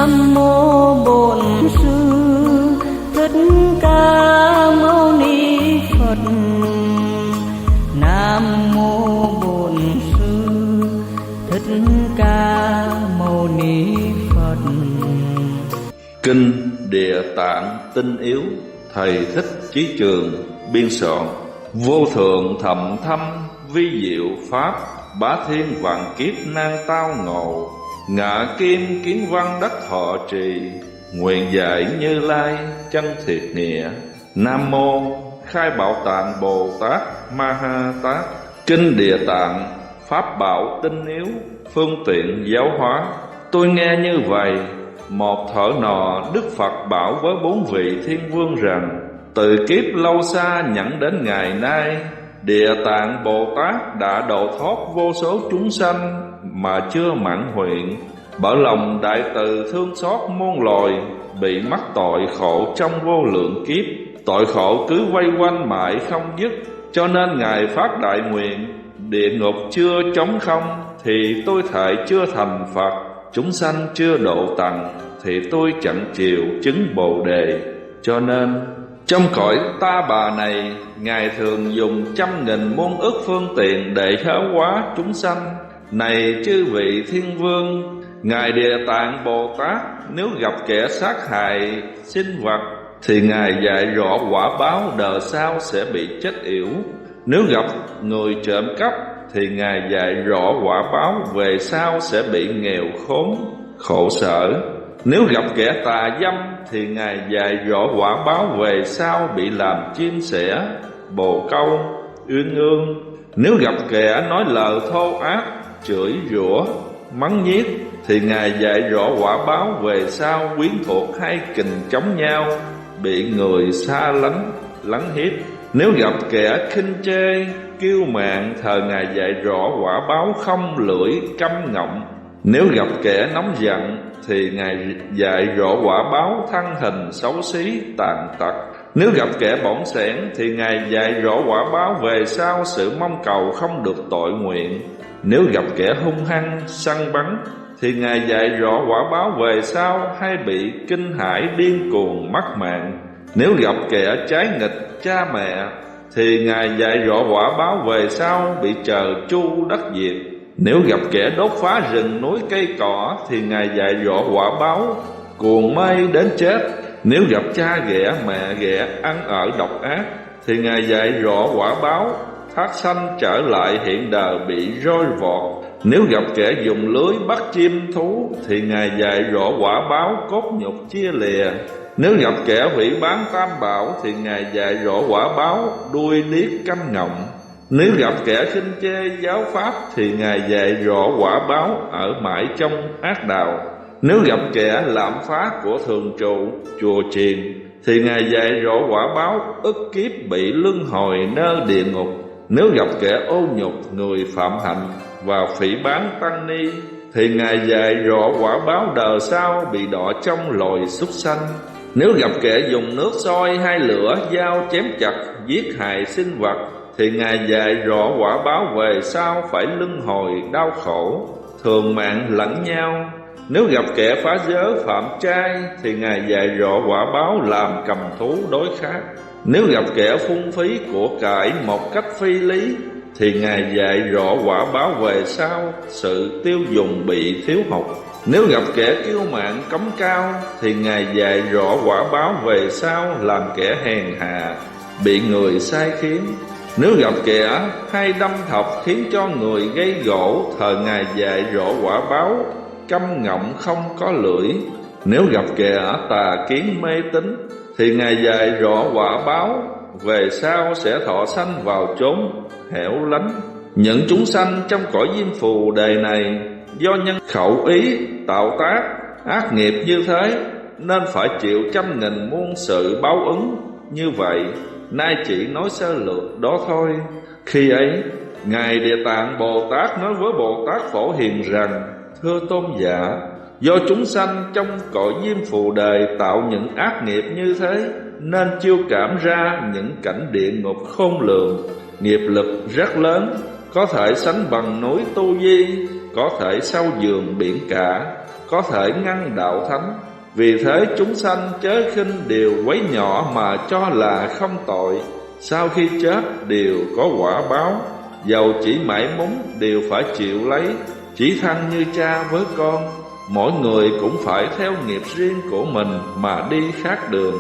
Nam mô Bổn Sư Thích Ca Mâu Ni Phật. Nam mô Bổn Sư Thích Ca Mâu Ni Phật. Kinh Địa Tạng Tinh Yếu, thầy Thích Chí Trường biên soạn. Vô thượng thậm thâm vi diệu pháp, bá thiên vạn kiếp nan tao ngộ. Ngạ kim kiến văn đắc thọ trì, nguyện dạy Như Lai chân thiệt nghĩa. Nam mô Khai Bảo Tạng Bồ Tát Ma Ha Tát. Kinh Địa Tạng pháp bảo tinh yếu, phương tiện giáo hóa. Tôi nghe như vậy, một thở nọ Đức Phật bảo với 4 vị thiên vương rằng: từ kiếp lâu xa nhẫn đến ngày nay, Địa Tạng Bồ Tát đã độ thoát vô số chúng sanh mà chưa mãn nguyện. Bởi lòng đại từ thương xót muôn loài, bị mắc tội khổ trong vô lượng kiếp. Tội khổ cứ vây quanh mãi không dứt, cho nên Ngài phát đại nguyện: địa ngục chưa trống không thì tôi thệ chưa thành Phật, chúng sanh chưa độ tận thì tôi chẳng chịu chứng Bồ Đề. Cho nên trong cõi ta bà này, Ngài thường dùng 100.000 muôn ức phương tiện để giáo hóa chúng sanh. Này chư vị thiên vương, Ngài Địa Tạng Bồ Tát nếu gặp kẻ sát hại sinh vật thì Ngài dạy rõ quả báo đời sau sẽ bị chết yểu. Nếu gặp người trộm cắp thì Ngài dạy rõ quả báo về sau sẽ bị nghèo khốn, khổ sở. Nếu gặp kẻ tà dâm thì Ngài dạy rõ quả báo về sau bị làm chim sẻ, bồ câu, uyên ương. Nếu gặp kẻ nói lời thô ác, chửi rủa, mắng nhiếc thì Ngài dạy rõ quả báo về sau quyến thuộc hay kình chống nhau, bị người xa lánh, lấn hiếp. Nếu gặp kẻ khinh chê, kiêu mạn thờ Ngài dạy rõ quả báo không lưỡi, câm ngọng. Nếu gặp kẻ nóng giận thì Ngài dạy rõ quả báo thân hình xấu xí, tàn tật. Nếu gặp kẻ bỏng sẻn thì Ngài dạy rõ quả báo về sau sự mong cầu không được tội nguyện. Nếu gặp kẻ hung hăng, săn bắn thì Ngài dạy rõ quả báo về sau hay bị kinh hãi, điên cuồng, mất mạng. Nếu gặp kẻ trái nghịch cha mẹ thì Ngài dạy rõ quả báo về sau bị trời chu đất diệt. Nếu gặp kẻ đốt phá rừng núi cây cỏ thì Ngài dạy rõ quả báo cuồng mây đến chết. Nếu gặp cha ghẻ mẹ ghẻ ăn ở độc ác thì Ngài dạy rõ quả báo thác sanh trở lại hiện đời bị roi vọt. Nếu gặp kẻ dùng lưới bắt chim thú thì Ngài dạy rõ quả báo cốt nhục chia lìa. Nếu gặp kẻ hủy bán tam bảo thì Ngài dạy rõ quả báo đuôi liếc câm ngọng. Nếu gặp kẻ khinh chê giáo pháp thì Ngài dạy rõ quả báo ở mãi trong ác đạo. Nếu gặp kẻ lạm phá của thường trụ chùa chiền thì Ngài dạy rõ quả báo ức kiếp bị luân hồi nơi địa ngục. Nếu gặp kẻ ô nhục người phạm hạnh và phỉ báng tăng ni thì Ngài dạy rõ quả báo đời sau bị đọa trong loài súc sanh. Nếu gặp kẻ dùng nước sôi hay lửa dao chém chặt giết hại sinh vật thì Ngài dạy rõ quả báo về sau phải luân hồi đau khổ, thường mạng lẫn nhau. Nếu gặp kẻ phá giới phạm trai thì Ngài dạy rõ quả báo làm cầm thú đối khác. Nếu gặp kẻ phung phí của cải một cách phi lý thì Ngài dạy rõ quả báo về sau sự tiêu dùng bị thiếu hụt. Nếu gặp kẻ kiêu mạn cống cao thì Ngài dạy rõ quả báo về sau làm kẻ hèn hạ, bị người sai khiến. Nếu gặp kẻ hay đâm thọc khiến cho người gây gỗ thờ Ngài dạy rõ quả báo câm ngọng không có lưỡi. Nếu gặp kẻ tà kiến mê tín thì Ngài dạy rõ quả báo về sau sẽ thọ sanh vào chốn hẻo lánh. Những chúng sanh trong cõi diêm phù đề này do nhân khẩu ý tạo tác ác nghiệp như thế nên phải chịu 100.000 muôn sự báo ứng như vậy. Nay chỉ nói sơ lược đó thôi. Khi ấy Ngài Địa Tạng Bồ Tát nói với Bồ Tát Phổ Hiền rằng: thưa tôn giả, do chúng sanh trong cõi diêm phù đề tạo những ác nghiệp như thế nên chiêu cảm ra những cảnh địa ngục khôn lường, nghiệp lực rất lớn, có thể sánh bằng núi Tu Di, có thể sâu giường biển cả. có thể ngăn đạo thánh. Vì thế chúng sanh chớ khinh điều quấy nhỏ mà cho là không tội. Sau khi chết đều có quả báo, dầu chỉ mãi muốn đều phải chịu lấy. Chỉ thân như cha với con, mỗi người cũng phải theo nghiệp riêng của mình mà đi khác đường.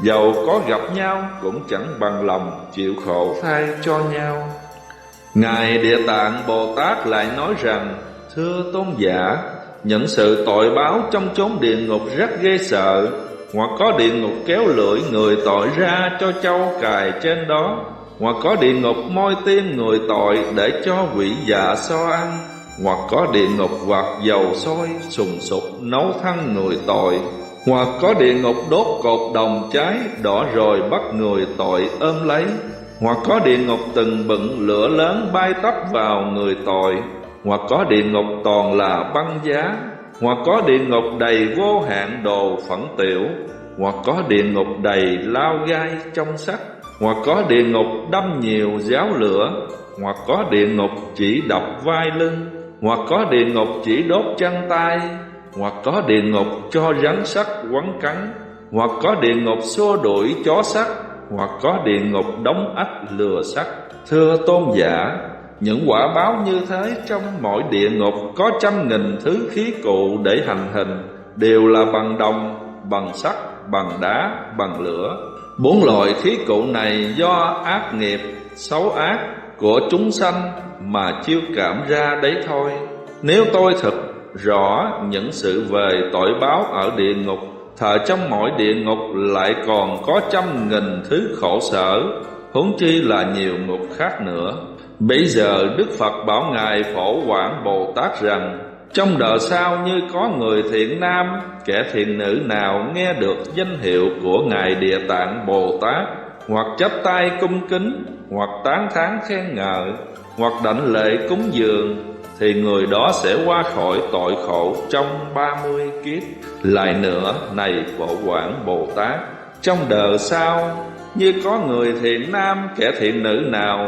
Dầu có gặp nhau cũng chẳng bằng lòng chịu khổ thay cho nhau. Ngài Địa Tạng Bồ Tát lại nói rằng: thưa tôn giả, những sự tội báo trong chốn địa ngục rất ghê sợ. Hoặc có địa ngục kéo lưỡi người tội ra cho trâu cài trên đó, hoặc có địa ngục moi tim người tội để cho quỷ dạ so ăn, hoặc có địa ngục vạc dầu sôi sùng sục nấu thân người tội, hoặc có địa ngục đốt cột đồng cháy đỏ rồi bắt người tội ôm lấy, hoặc có địa ngục từng bựng lửa lớn bay tấp vào người tội, hoặc có địa ngục toàn là băng giá, hoặc có địa ngục đầy vô hạn đồ phẫn tiểu, hoặc có địa ngục đầy lao gai trong sắt, hoặc có địa ngục đâm nhiều giáo lửa, hoặc có địa ngục chỉ đập vai lưng, hoặc có địa ngục chỉ đốt chân tay, hoặc có địa ngục cho rắn sắt quấn cắn, hoặc có địa ngục xua đuổi chó sắt, hoặc có địa ngục đóng ách lừa sắt. Thưa tôn giả, những quả báo như thế trong mỗi địa ngục có 100.000 thứ khí cụ để hành hình, đều là bằng đồng, bằng sắt, bằng đá, bằng lửa. 4 loại khí cụ này do ác nghiệp, xấu ác của chúng sanh mà chiêu cảm ra đấy thôi. Nếu tôi thực rõ những sự về tội báo ở địa ngục, thờ trong mỗi địa ngục lại còn có 100.000 thứ khổ sở, huống chi là nhiều ngục khác nữa. Bây giờ Đức Phật bảo Ngài Phổ Quảng Bồ Tát rằng: trong đời sau như có người thiện nam, kẻ thiện nữ nào nghe được danh hiệu của Ngài Địa Tạng Bồ Tát, hoặc chắp tay cung kính, hoặc tán thán khen ngợi, hoặc đảnh lễ cúng dường, thì người đó sẽ qua khỏi tội khổ trong 30 kiếp. Lại nữa, này Phổ Quảng Bồ Tát, trong đời sau như có người thiện nam, kẻ thiện nữ nào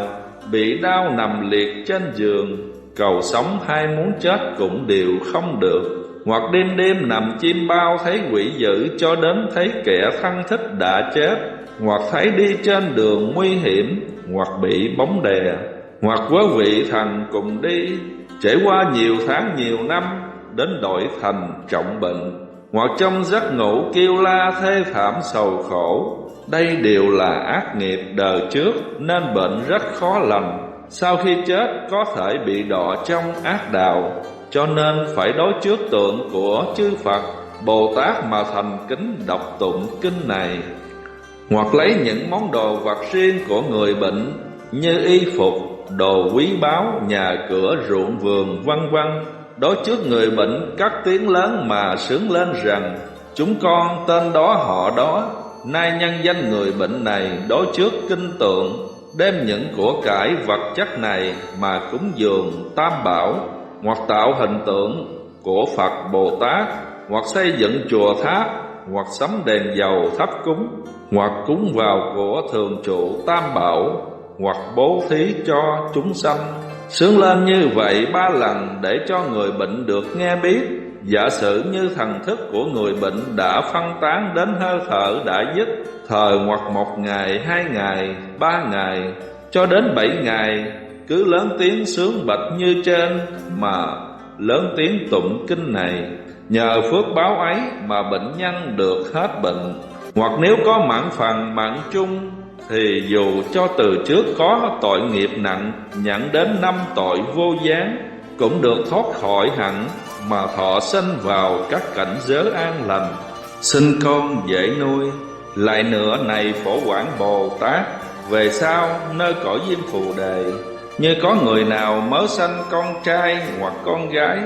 bị đau nằm liệt trên giường, cầu sống hay muốn chết cũng đều không được, hoặc đêm đêm nằm chim bao thấy quỷ dữ cho đến thấy kẻ thân thích đã chết, hoặc thấy đi trên đường nguy hiểm, hoặc bị bóng đè, hoặc với vị thần cùng đi, trải qua nhiều tháng nhiều năm đến đổi thành trọng bệnh, hoặc trong giấc ngủ kêu la thê thảm sầu khổ. Đây đều là ác nghiệp đời trước nên bệnh rất khó lành, sau khi chết có thể bị đọa trong ác đạo, cho nên phải đối trước tượng của chư Phật Bồ Tát mà thành kính đọc tụng kinh này, hoặc lấy những món đồ vật riêng của người bệnh như y phục, đồ quý báu, nhà cửa, ruộng vườn, vân vân, đối trước người bệnh cất tiếng lớn mà sướng lên rằng: chúng con tên đó họ đó, nay nhân danh người bệnh này đối trước kinh tượng, đem những của cải vật chất này mà cúng dường Tam Bảo, hoặc tạo hình tượng của Phật Bồ Tát, hoặc xây dựng chùa tháp, hoặc sắm đèn dầu thắp cúng, hoặc cúng vào của thường trụ Tam Bảo, hoặc bố thí cho chúng sanh. Sướng lên như vậy 3 lần để cho người bệnh được nghe biết. Giả sử như thần thức của người bệnh đã phân tán đến hơi thở đã dứt, thời hoặc 1 ngày, 2 ngày, 3 ngày, cho đến 7 ngày, cứ lớn tiếng sướng bạch như trên mà lớn tiếng tụng kinh này, nhờ phước báo ấy mà bệnh nhân được hết bệnh. Hoặc nếu có mãn phần mãn chung, thì dù cho từ trước có tội nghiệp nặng, nhận đến 5 tội vô gián, cũng được thoát khỏi hẳn mà thọ sinh vào các cảnh giới an lành, sinh con dễ nuôi. Lại nữa, này Phổ Quảng Bồ Tát, về sau nơi cõi Diêm Phù Đề, như có người nào mới sanh con trai hoặc con gái,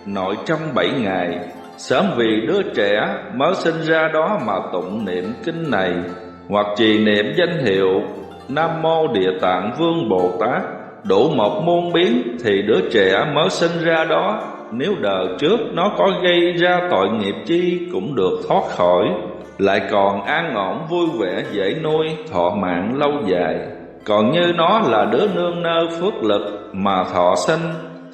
nội trong 7 ngày, sớm vì đứa trẻ mới sinh ra đó mà tụng niệm kinh này, hoặc trì niệm danh hiệu Nam Mô Địa Tạng Vương Bồ Tát đủ 1 muôn biến, thì đứa trẻ mới sinh ra đó, nếu đời trước nó có gây ra tội nghiệp chi cũng được thoát khỏi, lại còn an ổn vui vẻ dễ nuôi, thọ mạng lâu dài. Còn như nó là đứa nương nơ phước lực mà thọ sinh,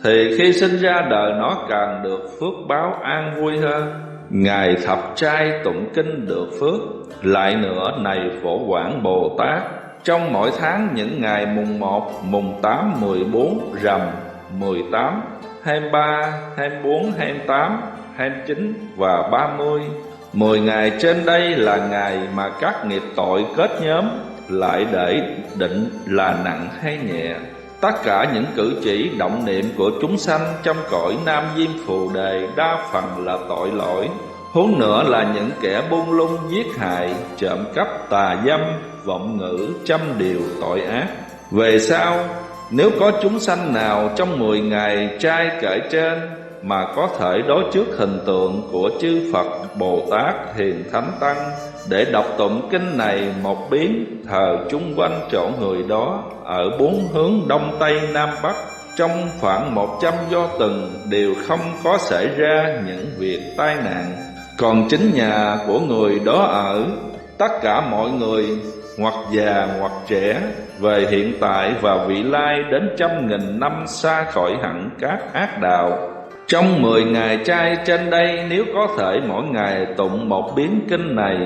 thì khi sinh ra đời nó càng được phước báo an vui hơn. Ngày thập trai tụng kinh được phước. Lại nữa này Phổ Quảng Bồ Tát, trong mỗi tháng những ngày mùng 1, mùng 8, 14, rằm, 18, 23, 24, 28, 29 và 30, 10 ngày trên đây là ngày mà các nghiệp tội kết nhóm lại để định là nặng hay nhẹ. Tất cả những cử chỉ động niệm của chúng sanh trong cõi Nam Diêm Phù Đề đa phần là tội lỗi. Huống nữa là những kẻ buông lung giết hại, trộm cắp, tà dâm, vọng ngữ, trăm điều tội ác. Về sau, nếu có chúng sanh nào trong 10 ngày trai kể trên mà có thể đối trước hình tượng của chư Phật, Bồ Tát, Hiền Thánh Tăng để đọc tụng kinh này một biến, thờ chung quanh chỗ người đó ở 4 hướng Đông Tây Nam Bắc, trong khoảng 100 do tuần đều không có xảy ra những việc tai nạn. Còn chính nhà của người đó ở, tất cả mọi người hoặc già hoặc trẻ, về hiện tại và vị lai đến 100.000 năm xa khỏi hẳn các ác đạo. Trong 10 ngày trai trên đây, nếu có thể mỗi ngày tụng một biến kinh này,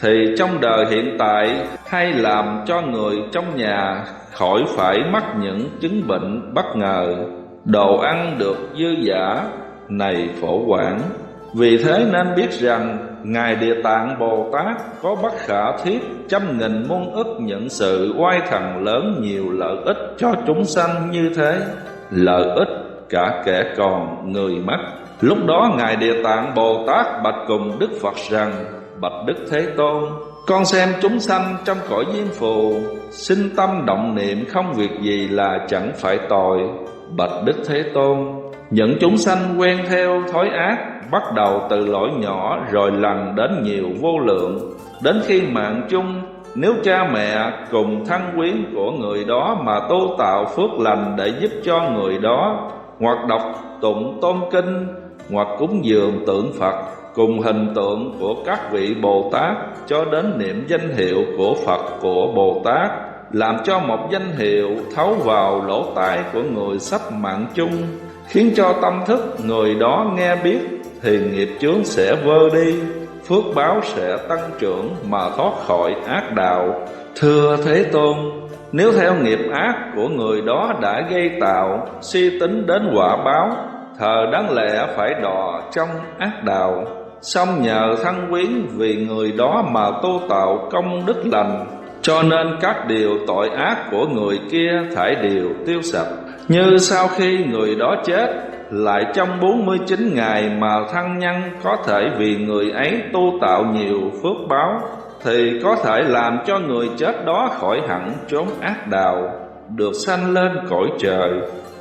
thì trong đời hiện tại hay làm cho người trong nhà khỏi phải mắc những chứng bệnh bất ngờ, đồ ăn được dư dả. Này Phổ Quảng, vì thế nên biết rằng Ngài Địa Tạng Bồ Tát có bất khả thiết 100.000 muôn ức những sự oai thần lớn nhiều lợi ích cho chúng sanh như thế, lợi ích cả kẻ còn người mất. Lúc đó Ngài Địa Tạng Bồ Tát bạch cùng Đức Phật rằng: bạch Đức Thế Tôn, con xem chúng sanh trong cõi Diêm Phù sinh tâm động niệm không việc gì là chẳng phải tội. Bạch Đức Thế Tôn, những chúng sanh quen theo thói ác, bắt đầu từ lỗi nhỏ rồi lần đến nhiều vô lượng. Đến khi mạng chung, nếu cha mẹ cùng thân quyến của người đó mà tu tạo phước lành để giúp cho người đó, hoặc đọc tụng tôn kinh, hoặc cúng dường tượng Phật cùng hình tượng của các vị Bồ Tát, cho đến niệm danh hiệu của Phật của Bồ Tát, làm cho một danh hiệu thấu vào lỗ tai của người sắp mạng chung, khiến cho tâm thức người đó nghe biết, thì nghiệp chướng sẽ vơ đi, phước báo sẽ tăng trưởng mà thoát khỏi ác đạo. Thưa Thế Tôn, nếu theo nghiệp ác của người đó đã gây tạo, suy tính đến quả báo, thờ đáng lẽ phải đọa trong ác đạo, song nhờ thân quyến vì người đó mà tu tạo công đức lành, cho nên các điều tội ác của người kia thải đều tiêu sạch. Như sau khi người đó chết, lại trong 49 ngày mà thân nhân có thể vì người ấy tu tạo nhiều phước báo, thì có thể làm cho người chết đó khỏi hẳn chốn ác đạo, được sanh lên cõi trời,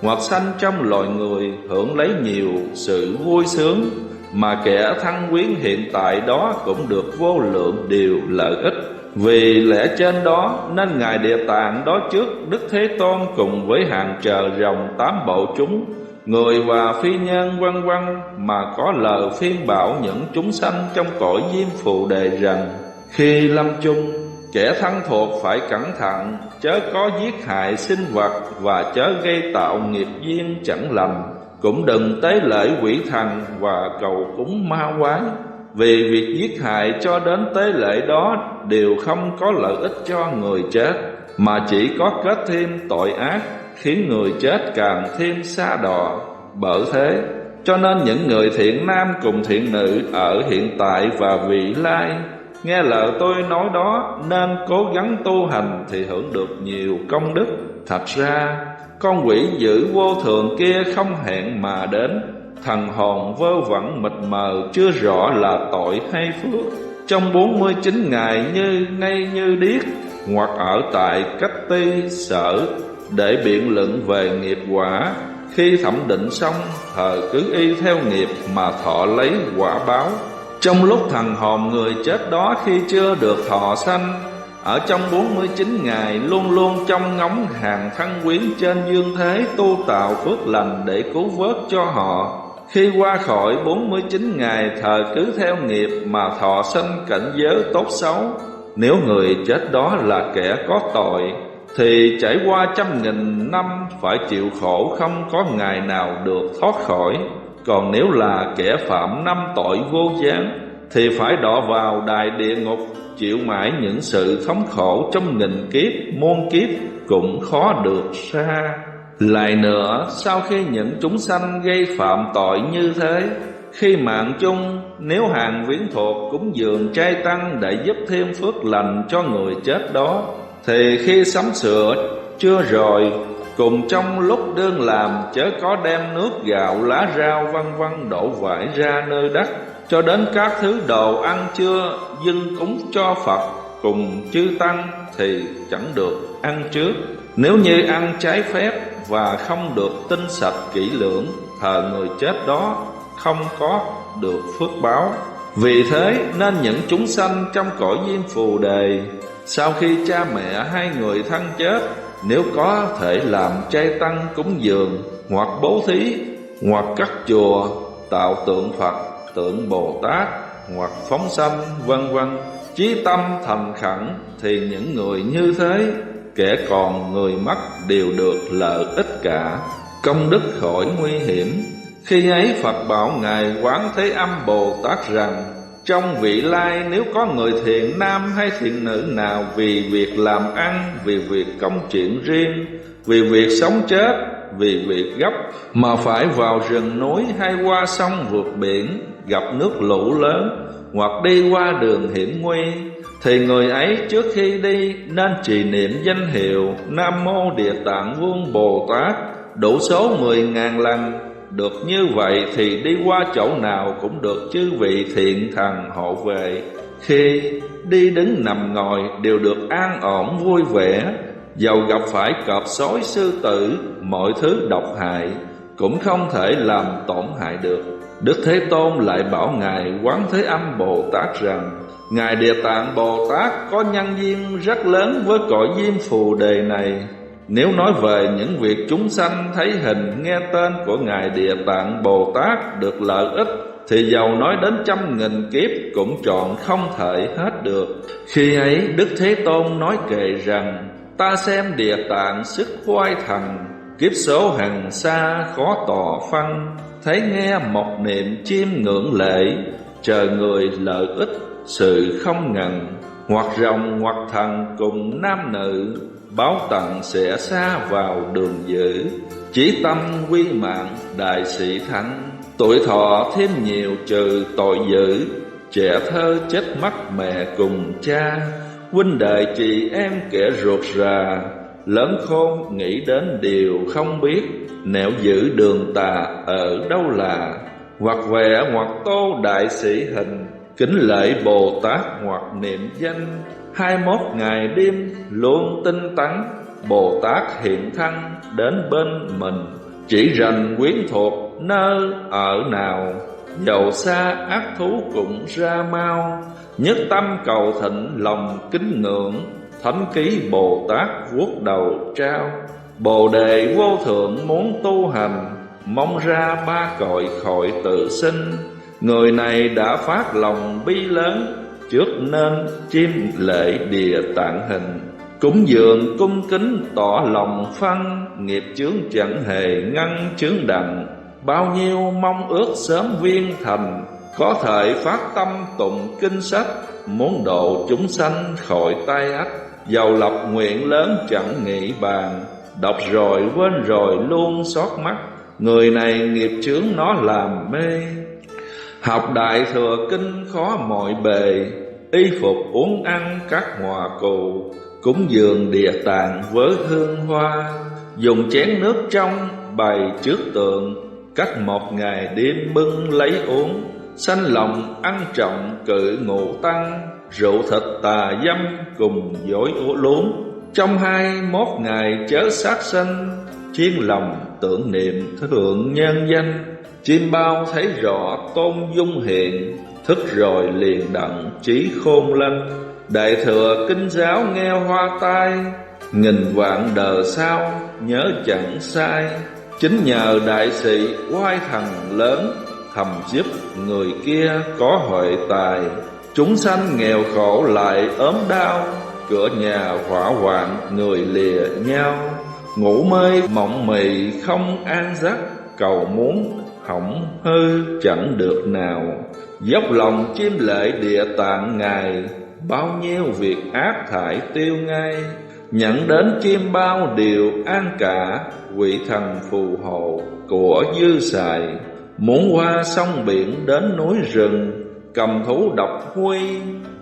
hoặc sanh trong loài người hưởng lấy nhiều sự vui sướng, mà kẻ thân quyến hiện tại đó cũng được vô lượng điều lợi ích. Vì lẽ trên đó nên Ngài Địa Tạng đó trước Đức Thế Tôn cùng với hàng trời rồng 8 bộ chúng, người và phi nhân vân vân, mà có lời phiên bảo những chúng sanh trong cõi Diêm Phù Đề rằng: khi lâm chung, kẻ thân thuộc phải cẩn thận, chớ có giết hại sinh vật và chớ gây tạo nghiệp duyên chẳng lành, cũng đừng tế lễ quỷ thần và cầu cúng ma quái. Vì việc giết hại cho đến tế lễ đó đều không có lợi ích cho người chết, mà chỉ có kết thêm tội ác, khiến người chết càng thêm sa đọa. Bởi thế cho nên những người thiện nam cùng thiện nữ ở hiện tại và vị lai nghe lời tôi nói đó, nên cố gắng tu hành thì hưởng được nhiều công đức. Thật ra con quỷ dữ vô thường kia không hẹn mà đến, thần hồn vơ vẩn mịt mờ chưa rõ là tội hay phước. Trong 49 ngày ngay như điếc, hoặc ở tại cách ti sở để biện luận về nghiệp quả. Khi thẩm định xong, thờ cứ y theo nghiệp mà thọ lấy quả báo. Trong lúc thần hồn người chết đó khi chưa được thọ sanh, ở trong 49 ngày luôn luôn trong ngóng hàng thân quyến trên dương thế tu tạo phước lành để cứu vớt cho họ. Khi qua khỏi 49 ngày thờ cứ theo nghiệp mà thọ sanh cảnh giới tốt xấu. Nếu người chết đó là kẻ có tội, thì trải qua 100.000 năm phải chịu khổ, không có ngày nào được thoát khỏi. Còn nếu là kẻ phạm 5 tội vô gián thì phải đọa vào đài địa ngục, chịu mãi những sự thống khổ trong nghìn kiếp muôn kiếp cũng khó được xa. Lại nữa, sau khi những chúng sanh gây phạm tội như thế, khi mạng chung, nếu hàng viễn thuộc cúng dường trai tăng để giúp thêm phước lành cho người chết đó, thì khi sắm sửa chưa rồi, cùng trong lúc đương làm, chớ có đem nước gạo lá rau vân vân đổ vải ra nơi đất, cho đến các thứ đồ ăn chưa dâng cúng cho Phật cùng chư tăng thì chẳng được ăn trước. Nếu như ăn trái phép và không được tinh sạch kỹ lưỡng, thờ người chết đó không có được phước báo. Vì thế nên những chúng sanh trong cõi Diêm Phù Đề, sau khi cha mẹ hai người thân chết, nếu có thể làm trai tăng cúng dường, hoặc bố thí, hoặc cắt chùa, tạo tượng Phật, tượng Bồ Tát, hoặc phóng sanh vân vân, chí tâm thành khẩn, thì những người như thế, kẻ còn người mất đều được lợi ích cả, công đức khỏi nguy hiểm. Khi ấy Phật bảo Ngài Quán Thế Âm Bồ Tát rằng: trong vị lai, nếu có người thiện nam hay thiện nữ nào vì việc làm ăn, vì việc công chuyện riêng, vì việc sống chết, vì việc gấp mà phải vào rừng núi hay qua sông vượt biển, gặp nước lũ lớn, hoặc đi qua đường hiểm nguy, thì người ấy trước khi đi nên trì niệm danh hiệu Nam Mô Địa Tạng Vương Bồ Tát đủ số 10.000 lần. Được như vậy thì đi qua chỗ nào cũng được chư vị thiện thần hộ vệ. Khi đi đứng nằm ngồi đều được an ổn vui vẻ. Dầu gặp phải cọp sói sư tử, mọi thứ độc hại cũng không thể làm tổn hại được. Đức Thế Tôn lại bảo Ngài Quán Thế Âm Bồ Tát rằng: Ngài Địa Tạng Bồ Tát có nhân duyên rất lớn với cõi Diêm Phù Đề này. Nếu nói về những việc chúng sanh thấy hình nghe tên của Ngài Địa Tạng Bồ Tát được lợi ích, thì dầu nói đến 100.000 kiếp cũng chọn không thể hết được. Khi ấy Đức Thế Tôn nói kệ rằng: ta xem Địa Tạng sức oai thần, kiếp số hằng xa khó tỏ phân, thấy nghe một niệm chiêm ngưỡng lễ, chờ người lợi ích sự không ngần, hoặc rồng hoặc thần cùng nam nữ, báo tận sẽ xa vào đường dữ. Chí tâm quy mạng đại sĩ thắng, tuổi thọ thêm nhiều trừ tội dữ. Trẻ thơ chết mất mẹ cùng cha, huynh đệ chị em kẻ ruột rà. Lớn khôn nghĩ đến điều không biết, nẻo giữ đường tà ở đâu là. Hoặc vẽ hoặc tô đại sĩ hình, kính lễ Bồ Tát hoặc niệm danh. 21 ngày đêm luôn tinh tấn, Bồ Tát hiện thân đến bên mình, chỉ rành quyến thuộc nơi ở nào. Dầu xa ác thú cũng ra mau, nhất tâm cầu thịnh lòng kính ngưỡng. Thánh ký Bồ Tát vuốt đầu trao, Bồ đề vô thượng muốn tu hành, mong ra ba cõi khỏi tự sinh. Người này đã phát lòng bi lớn, trước nên chiêm lễ Địa Tạng hình. Cúng dường cung kính tỏ lòng phân, nghiệp chướng chẳng hề ngăn chướng đặng. Bao nhiêu mong ước sớm viên thành, có thể phát tâm tụng kinh sách, muốn độ chúng sanh khỏi tai ách. Dầu lập nguyện lớn chẳng nghĩ bàn, đọc rồi quên rồi luôn xót mắt. Người này nghiệp chướng nó làm mê, học đại thừa kinh khó mọi bề. Y phục uống ăn các hòa cụ, cúng dường Địa Tạng với hương hoa. Dùng chén nước trong bày trước tượng, cách 1 ngày đêm bưng lấy uống. Sanh lòng ăn trọng cự ngụ tăng, rượu thịt tà dâm cùng dối luống. Trong 21 ngày chớ sát sanh, chiên lòng tưởng niệm thượng nhân danh. Chim bao thấy rõ tôn dung hiện, thức rồi liền đặng trí khôn lanh. Đại thừa kinh giáo nghe hoa tai, nghìn vạn đời sau nhớ chẳng sai. Chính nhờ đại sĩ oai thần lớn, thầm giúp người kia có huệ tài. Chúng sanh nghèo khổ lại ốm đau, cửa nhà hỏa hoạn người lìa nhau. Ngủ mê mộng mị không an giấc, cầu muốn hỏng hư chẳng được nào. Dốc lòng chiêm lễ địa tạng Ngài, bao nhiêu việc ác thải tiêu ngay. Nhận đến chiêm bao điều an cả, quỷ thần phù hộ của dư xài. Muốn qua sông biển đến núi rừng, cầm thú độc huy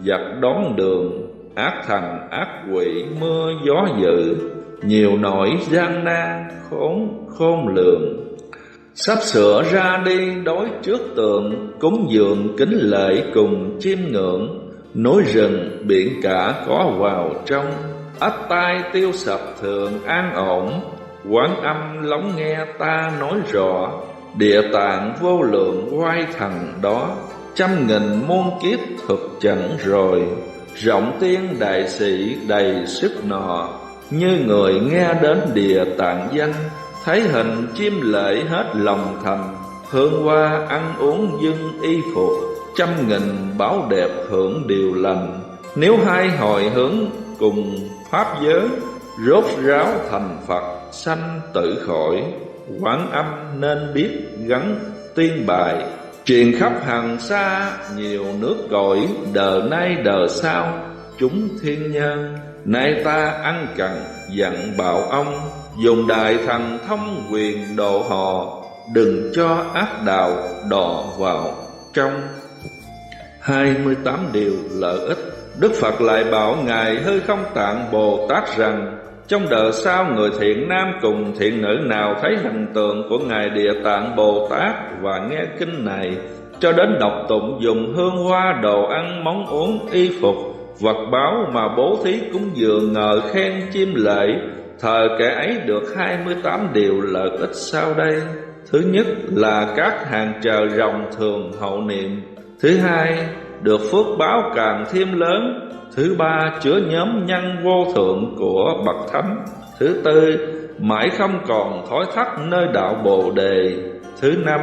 giặc đón đường. Ác thần ác quỷ mưa gió dữ, nhiều nỗi gian nan khôn lường. Sắp sửa ra đi đối trước tượng, cúng dường kính lễ cùng chiêm ngưỡng. Núi rừng biển cả có vào trong, ách tai tiêu sập thường an ổn. Quán âm lắng nghe ta nói rõ, địa tạng vô lượng oai thần đó. Trăm nghìn muôn kiếp thực chẳng rồi, rộng tiên đại sĩ đầy sức nọ. Như người nghe đến địa tạng danh, thấy hình chiêm lễ hết lòng thành. Hương hoa ăn uống dưng y phục, trăm nghìn báo đẹp hưởng điều lành. Nếu hai hồi hướng cùng pháp giới, rốt ráo thành Phật sanh tử khỏi. Quán âm nên biết gắn tiên bài, truyền khắp hàng xa nhiều nước cõi. Đời nay đời sau chúng thiên nhân, nay ta ăn cằn dặn bảo ông. Dùng đại thần thông quyền độ họ, đừng cho ác đạo đọ vào trong. 28 điều lợi ích. Đức Phật lại bảo Ngài Hư Không Tạng Bồ Tát rằng, trong đời sau người thiện nam cùng thiện nữ nào thấy hình tượng của Ngài Địa Tạng Bồ Tát và nghe kinh này, cho đến đọc tụng dùng hương hoa đồ ăn món uống y phục vật báo mà bố thí cúng dường ngợi khen chiêm lễ, thời kẻ ấy được 28 điều lợi ích sau đây. Thứ nhất là các hàng trời rồng thường hậu niệm. Thứ hai, được phước báo càng thêm lớn. Thứ ba, chứa nhóm nhân vô thượng của bậc thánh. Thứ tư, mãi không còn thói thắt nơi đạo Bồ Đề. Thứ năm,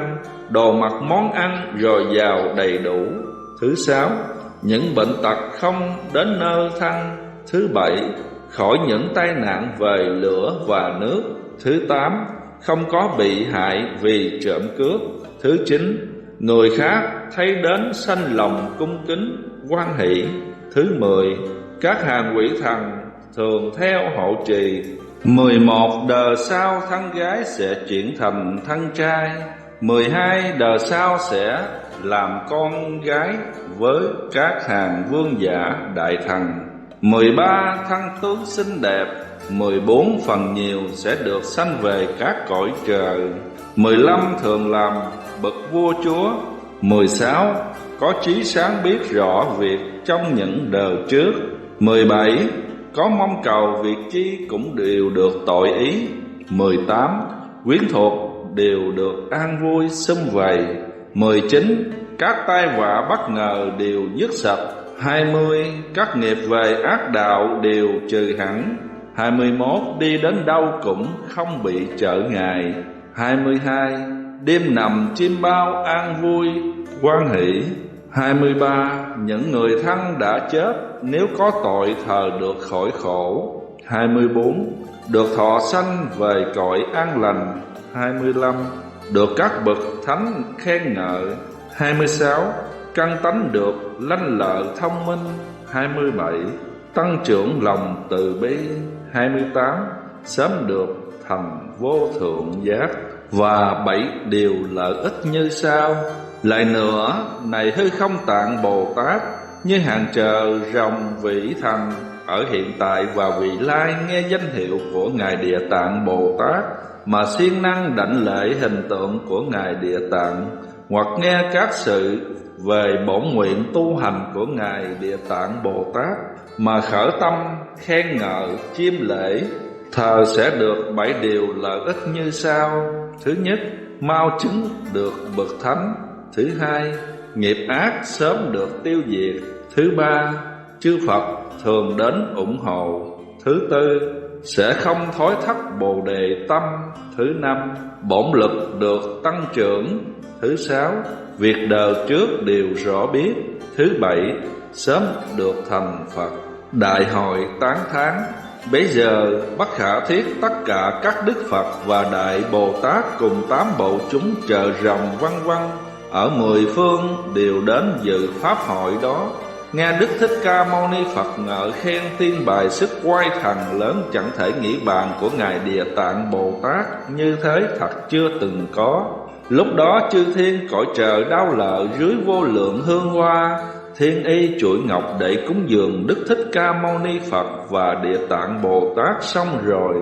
đồ mặc món ăn dồi dào đầy đủ. Thứ sáu, những bệnh tật không đến nơi thăng. Thứ bảy, khỏi những tai nạn về lửa và nước. Thứ tám, không có bị hại vì trộm cướp. Thứ chín, người khác thấy đến sanh lòng cung kính hoan hỷ. Thứ 10, các hàng quỷ thần thường theo hộ trì. 11, đời sau thân gái sẽ chuyển thành thân trai. 12, đời sau sẽ làm con gái với các hàng vương giả đại thần. 13, thân tướng xinh đẹp. 14, phần nhiều sẽ được sanh về các cõi trời. 15, thường làm bậc vua chúa. 16, có trí sáng biết rõ việc trong những đời trước. 17, có mong cầu việc chi cũng đều được tội ý. 18, quyến thuộc đều được an vui sum vầy. 19, các tai vạ bất ngờ đều dứt sạch. 20, các nghiệp về ác đạo đều trừ hẳn. 21, đi đến đâu cũng không bị trở ngại. 22, đêm nằm chim bao an vui hoan hỷ. 23, những người thân đã chết nếu có tội thờ được khỏi khổ. 24, được thọ sanh về cõi an lành. 25, được các bậc thánh khen ngợi. 26, căn tánh được lanh lợi thông minh. 27, tăng trưởng lòng từ bi. 28, sớm được thành vô thượng giác. Và 7 điều lợi ích như sau. Lại nữa, này Hư Không Tạng Bồ Tát, như hàng trời rồng vĩ thần ở hiện tại và vị lai nghe danh hiệu của Ngài Địa Tạng Bồ Tát mà siêng năng đảnh lễ hình tượng của Ngài Địa Tạng, hoặc nghe các sự về bổn nguyện tu hành của Ngài Địa Tạng Bồ Tát mà khởi tâm khen ngợi chiêm lễ, thờ sẽ được 7 điều lợi ích như sau. Thứ nhất, mau chứng được bậc thánh. Thứ hai, nghiệp ác sớm được tiêu diệt. Thứ ba, chư Phật thường đến ủng hộ. Thứ tư, sẽ không thối thất Bồ Đề tâm. Thứ năm, bổn lực được tăng trưởng. Thứ sáu, việc đời trước đều rõ biết. Thứ bảy, sớm được thành Phật. Đại hội tán thán: bấy giờ bất khả thiết tất cả các đức Phật và Đại Bồ Tát cùng 8 bộ chúng chờ rồng vân vân ở 10 phương đều đến dự pháp hội đó. Nghe Đức Thích Ca Mâu Ni Phật ngợi khen tiên bài sức oai thần lớn chẳng thể nghĩ bàn của Ngài Địa Tạng Bồ Tát, như thế thật chưa từng có. Lúc đó chư thiên cõi trời đau lợi dưới vô lượng hương hoa, thiên y chuỗi ngọc để cúng dường Đức Thích Ca Mâu Ni Phật và Địa Tạng Bồ Tát xong rồi,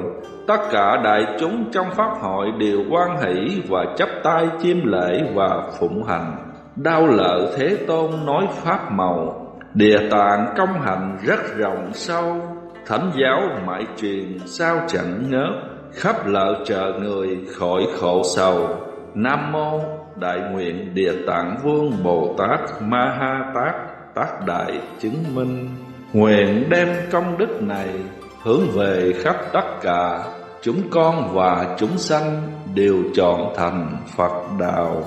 tất cả đại chúng trong pháp hội đều hoan hỷ và chắp tay chiêm lễ và phụng hành. Đau lợi Thế Tôn nói pháp màu, Địa Tạng công hành rất rộng sâu, thánh giáo mãi truyền sao chẳng ngớt, khắp lợi trợ người khỏi khổ sầu. Nam mô Đại nguyện Địa Tạng Vương Bồ Tát Ma Ha Tát Tác Đại chứng minh. Nguyện đem công đức này hướng về khắp tất cả chúng con và chúng sanh đều chọn thành Phật đạo.